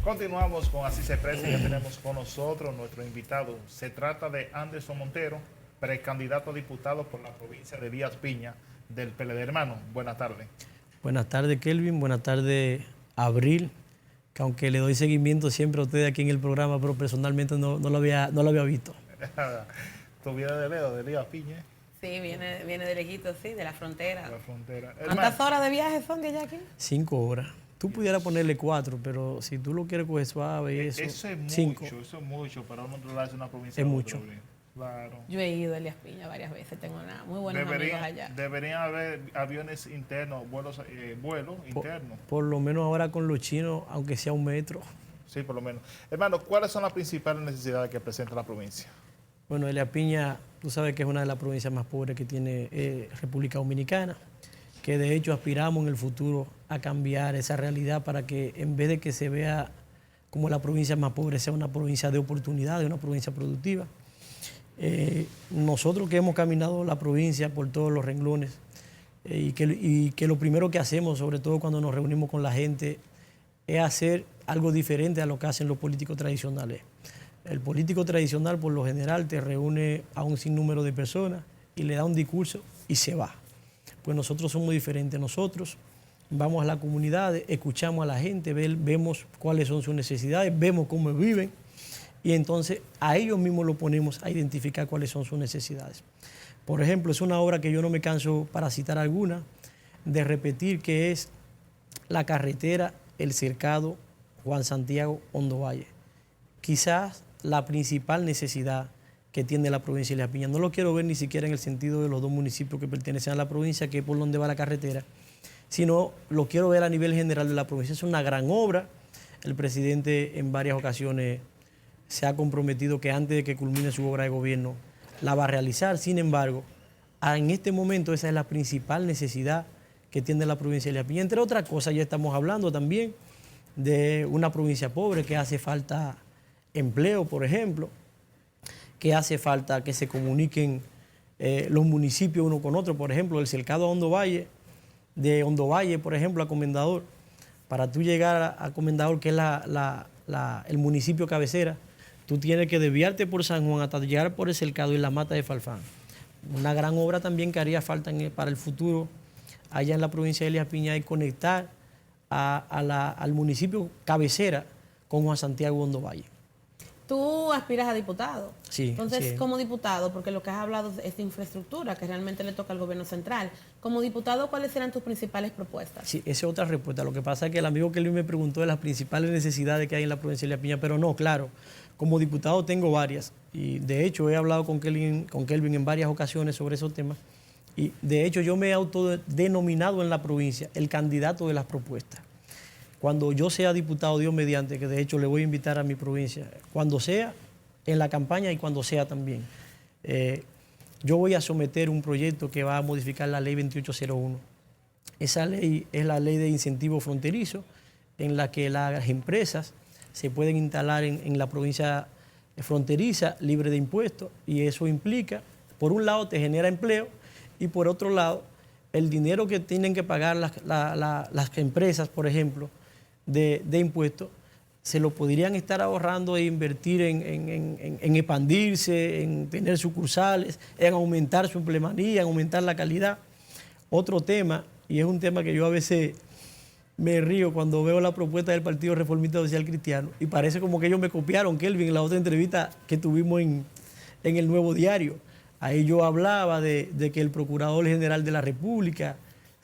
Continuamos con Así se expresa. Ya tenemos con nosotros nuestro invitado. Se trata de Anderson Montero, precandidato a diputado por la provincia de Díaz Piña del PLD. Hermano, buenas tardes. Buenas tardes, Kelvin. Buenas tardes, Abril. Que aunque le doy seguimiento siempre a ustedes aquí en el programa, pero personalmente no lo había visto. ¿Tú vienes de Leo, de Díaz Piña? Sí, viene de lejitos, sí, de la frontera. De la frontera. ¿Cuántas horas de viaje son de allá aquí? 5 horas. Tú pudieras ponerle 4, pero si tú lo quieres coger suave y eso, eso es mucho, 5. eso es mucho para uno trasladarse una provincia. Es mucho. Claro. Yo he ido a Elías Piña varias veces, tengo muy buenos amigos allá. Deberían haber aviones internos, vuelos internos. Por lo menos ahora con los chinos, aunque sea 1 metro. Sí, por lo menos. Hermano, ¿cuáles son las principales necesidades que presenta la provincia? Bueno, Elías Piña, tú sabes que es una de las provincias más pobres que tiene República Dominicana, que de hecho aspiramos en el futuro a cambiar esa realidad para que en vez de que se vea como la provincia más pobre, sea una provincia de oportunidades, una provincia productiva. Nosotros que hemos caminado la provincia por todos los renglones y que lo primero que hacemos, sobre todo cuando nos reunimos con la gente, es hacer algo diferente a lo que hacen los políticos tradicionales. El político tradicional por lo general te reúne a un sinnúmero de personas y le da un discurso y se va. Pues nosotros somos diferentes. Nosotros vamos a las comunidades, escuchamos a la gente, vemos cuáles son sus necesidades, vemos cómo viven y entonces a ellos mismos lo ponemos a identificar cuáles son sus necesidades. Por ejemplo, es una obra que yo no me canso, para citar alguna, de repetir, que es la carretera El Cercado Juan Santiago Hondo Valle. Quizás la principal necesidad que tiene la provincia de Elías Piña. No lo quiero ver ni siquiera en el sentido de los 2 municipios que pertenecen a la provincia, que es por donde va la carretera, sino lo quiero ver a nivel general de la provincia. Es una gran obra. El presidente en varias ocasiones se ha comprometido que antes de que culmine su obra de gobierno la va a realizar. Sin embargo, en este momento esa es la principal necesidad que tiene la provincia de Elías Piña. Entre otras cosas, ya estamos hablando también de una provincia pobre que hace falta empleo, por ejemplo, que hace falta que se comuniquen los municipios uno con otro. Por ejemplo, el cercado a Hondo Valle, de Hondo Valle, por ejemplo, a Comendador, para tú llegar a Comendador, que es el municipio cabecera, tú tienes que desviarte por San Juan hasta llegar por el cercado y la mata de Falfán. Una gran obra también que haría falta para el futuro allá en la provincia de Elías Piña es conectar al municipio cabecera con Juan Santiago Hondo Valle. Tú aspiras a diputado. Sí. Entonces, sí. como diputado, porque lo que has hablado es de infraestructura, que realmente le toca al gobierno central. Como diputado, ¿cuáles serán tus principales propuestas? Sí, esa es otra respuesta. Lo que pasa es que el amigo Kelvin me preguntó de las principales necesidades que hay en la provincia de Elías Piña, pero no, claro, como diputado tengo varias. Y de hecho he hablado con Kelvin en varias ocasiones sobre esos temas. Y de hecho yo me he autodenominado en la provincia el candidato de las propuestas. Cuando yo sea diputado, Dios mediante, que de hecho le voy a invitar a mi provincia, cuando sea, en la campaña y cuando sea también, yo voy a someter un proyecto que va a modificar la ley 2801. Esa ley es la ley de incentivo fronterizo, en la que las empresas se pueden instalar en la provincia fronteriza libre de impuestos, y eso implica, por un lado, te genera empleo y por otro lado, el dinero que tienen que pagar las empresas, por ejemplo, de impuestos, se lo podrían estar ahorrando e invertir en expandirse, en tener sucursales, en aumentar su empleomanía, en aumentar la calidad. Otro tema, y es un tema que yo a veces me río cuando veo la propuesta del Partido Reformista Social Cristiano, y parece como que ellos me copiaron, Kelvin, en la otra entrevista que tuvimos en El Nuevo Diario. Ahí yo hablaba de que el Procurador General de la República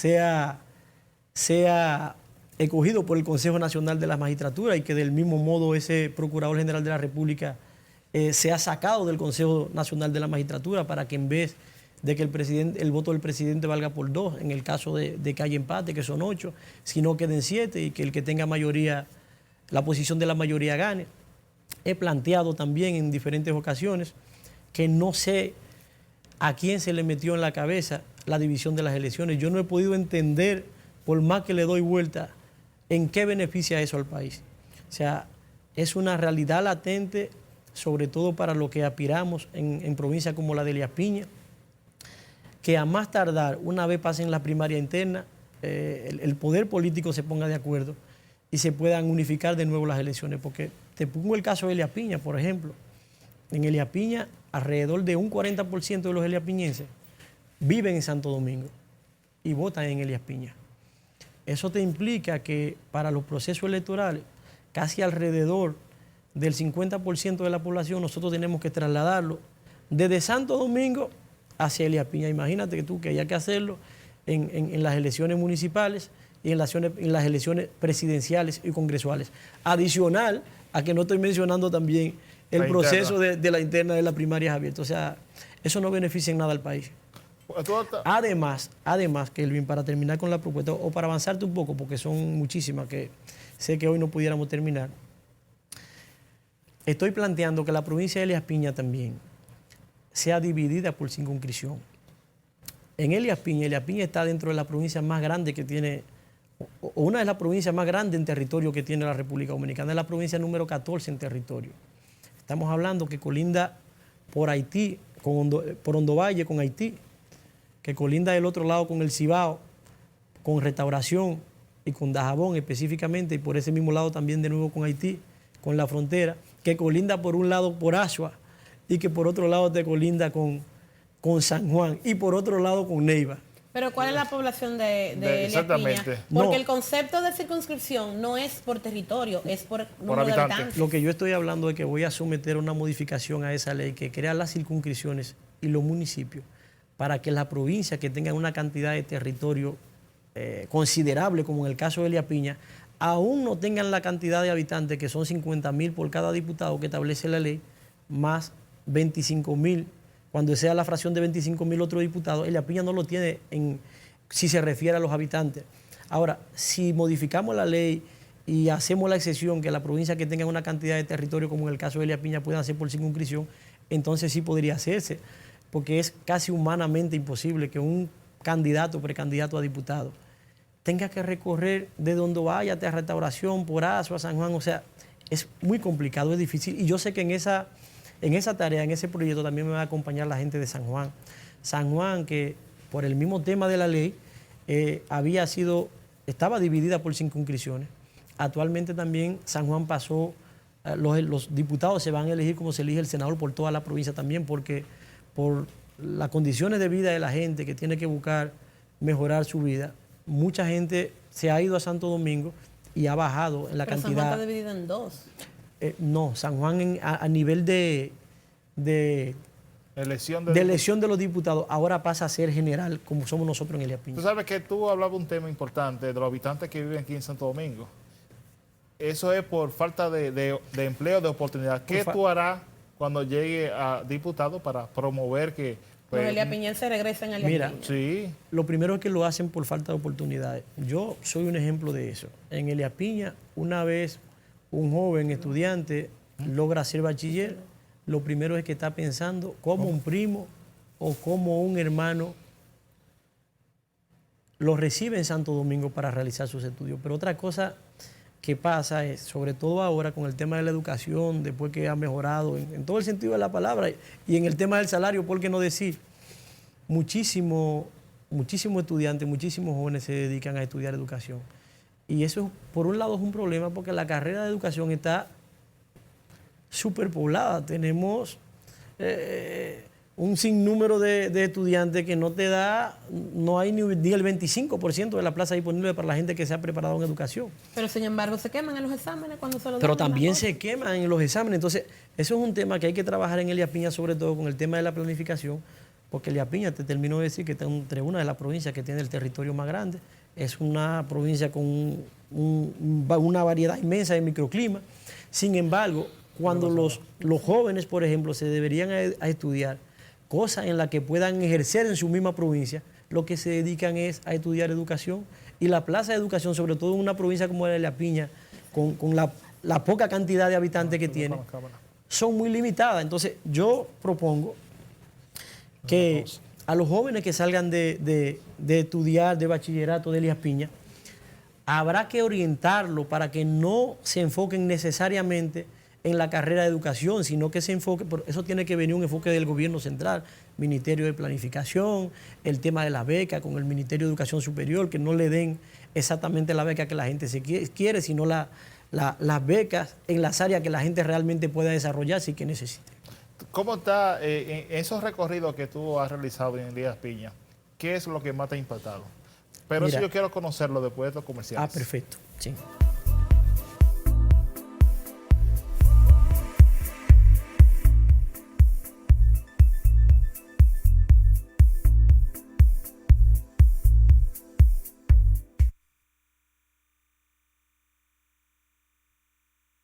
sea escogido por el Consejo Nacional de la Magistratura, y que del mismo modo ese Procurador General de la República sea sacado del Consejo Nacional de la Magistratura, para que en vez de que el voto del presidente valga por 2, en el caso de que haya empate, que son 8, sino queden 7, y que el que tenga mayoría, la posición de la mayoría gane. He planteado también en diferentes ocasiones que no sé a quién se le metió en la cabeza la división de las elecciones. Yo no he podido entender, por más que le doy vuelta, en qué beneficia eso al país. O sea, es una realidad latente, sobre todo para lo que aspiramos en provincias como la de Elías Piña, que a más tardar, una vez pasen la primaria interna, el poder político se ponga de acuerdo y se puedan unificar de nuevo las elecciones. Porque te pongo el caso de Elia Piña, por ejemplo. En Elia Piña, alrededor de un 40% de los eliapiñenses viven en Santo Domingo y votan en Elia Piña. Eso te implica que para los procesos electorales, casi alrededor del 50% de la población, nosotros tenemos que trasladarlo desde Santo Domingo hacia Elia Piña. Imagínate que tú que haya que hacerlo en las elecciones municipales y en las elecciones presidenciales y congresuales. Adicional a que no estoy mencionando también el proceso de la interna de las primarias abiertas. O sea, eso no beneficia en nada al país. Además, Kelvin, para terminar con la propuesta, o para avanzarte un poco, porque son muchísimas que sé que hoy no pudiéramos terminar, estoy planteando que la provincia de Elías Piña también sea dividida por circunscripción. En Elías Piña está dentro de la provincia más grande que tiene, o una de las provincias más grandes en territorio que tiene la República Dominicana, es la provincia número 14 en territorio. Estamos hablando que colinda por Haití, por Hondo Valle con Haití, que colinda del otro lado con el Cibao, con Restauración y con Dajabón específicamente, y por ese mismo lado también de nuevo con Haití, con la frontera, que colinda por un lado por Asua y que por otro lado te colinda con San Juan y por otro lado con Neiva. Pero ¿cuál es la población de Elías Piña? Porque el concepto de circunscripción no es por territorio, es por número de habitantes. Lo que yo estoy hablando es que voy a someter una modificación a esa ley que crea las circunscripciones y los municipios para que las provincias que tengan una cantidad de territorio considerable, como en el caso de Elías Piña, aún no tengan la cantidad de habitantes, que son 50,000 por cada diputado que establece la ley, más 25,000, cuando sea la fracción de 25,000 otros diputados. Elías Piña no lo tiene si se refiere a los habitantes. Ahora, si modificamos la ley y hacemos la excepción que las provincias que tengan una cantidad de territorio, como en el caso de Elías Piña, puedan hacer por circunscripción, entonces sí podría hacerse, porque es casi humanamente imposible que un candidato o precandidato a diputado tenga que recorrer de donde vaya hasta Restauración, por Asua, San Juan. O sea, es muy complicado, es difícil. Y yo sé que en esa tarea, en ese proyecto, también me va a acompañar la gente de San Juan. San Juan, que por el mismo tema de la ley, estaba dividida por circunscripciones. Actualmente también San Juan pasó, los diputados se van a elegir como se elige el senador por toda la provincia también, porque por las condiciones de vida de la gente que tiene que buscar mejorar su vida, mucha gente se ha ido a Santo Domingo y ha bajado en la cantidad. San Juan está dividido en dos. No, San Juan a nivel de elección de los diputados ahora pasa a ser general, como somos nosotros en Elías Piña. Tú sabes que tú hablabas un tema importante de los habitantes que viven aquí en Santo Domingo. Eso es por falta de empleo, de oportunidad. ¿Qué tú harás cuando llegue a diputado para promover que los eliapiñenses regresen a Elías Piña? Sí. Lo primero es que lo hacen por falta de oportunidades. Yo soy un ejemplo de eso. En Elías Piña, una vez un joven estudiante logra ser bachiller, lo primero es que está pensando cómo un primo o como un hermano lo recibe en Santo Domingo para realizar sus estudios. Pero otra cosa que pasa es, sobre todo ahora con el tema de la educación, después que ha mejorado en todo el sentido de la palabra, y en el tema del salario, ¿por qué no decir? Muchísimos estudiantes, muchísimos jóvenes se dedican a estudiar educación. Y eso, por un lado, es un problema porque la carrera de educación está superpoblada. Tenemos un sinnúmero de estudiantes que no hay ni el 25% de la plaza disponible para la gente que se ha preparado en educación. Pero sin embargo se queman en los exámenes cuando se los Pero también se queman en los exámenes. Entonces, eso es un tema que hay que trabajar en Elías Piña, sobre todo con el tema de la planificación, porque Elías Piña, te termino de decir que está entre una de las provincias que tiene el territorio más grande. Es una provincia con una variedad inmensa de microclimas. Sin embargo, cuando los jóvenes, por ejemplo, se deberían a estudiar cosas en las que puedan ejercer en su misma provincia, lo que se dedican es a estudiar educación. Y la plaza de educación, sobre todo en una provincia como la Piña, con la poca cantidad de habitantes que tiene, son muy limitadas. Entonces, yo propongo que a los jóvenes que salgan de estudiar, de bachillerato de Elías Piña, habrá que orientarlo para que no se enfoquen necesariamente en la carrera de educación, sino que ese enfoque, por eso tiene que venir un enfoque del gobierno central, Ministerio de Planificación, el tema de la beca con el Ministerio de Educación Superior, que no le den exactamente la beca que la gente se quiere, sino las becas en las áreas que la gente realmente pueda desarrollarse y que necesite. ¿Cómo está en esos recorridos que tú has realizado en Elías Piña? ¿Qué es lo que más te ha impactado? Pero mira, eso yo quiero conocerlo después de los comerciales. Ah, perfecto. Sí.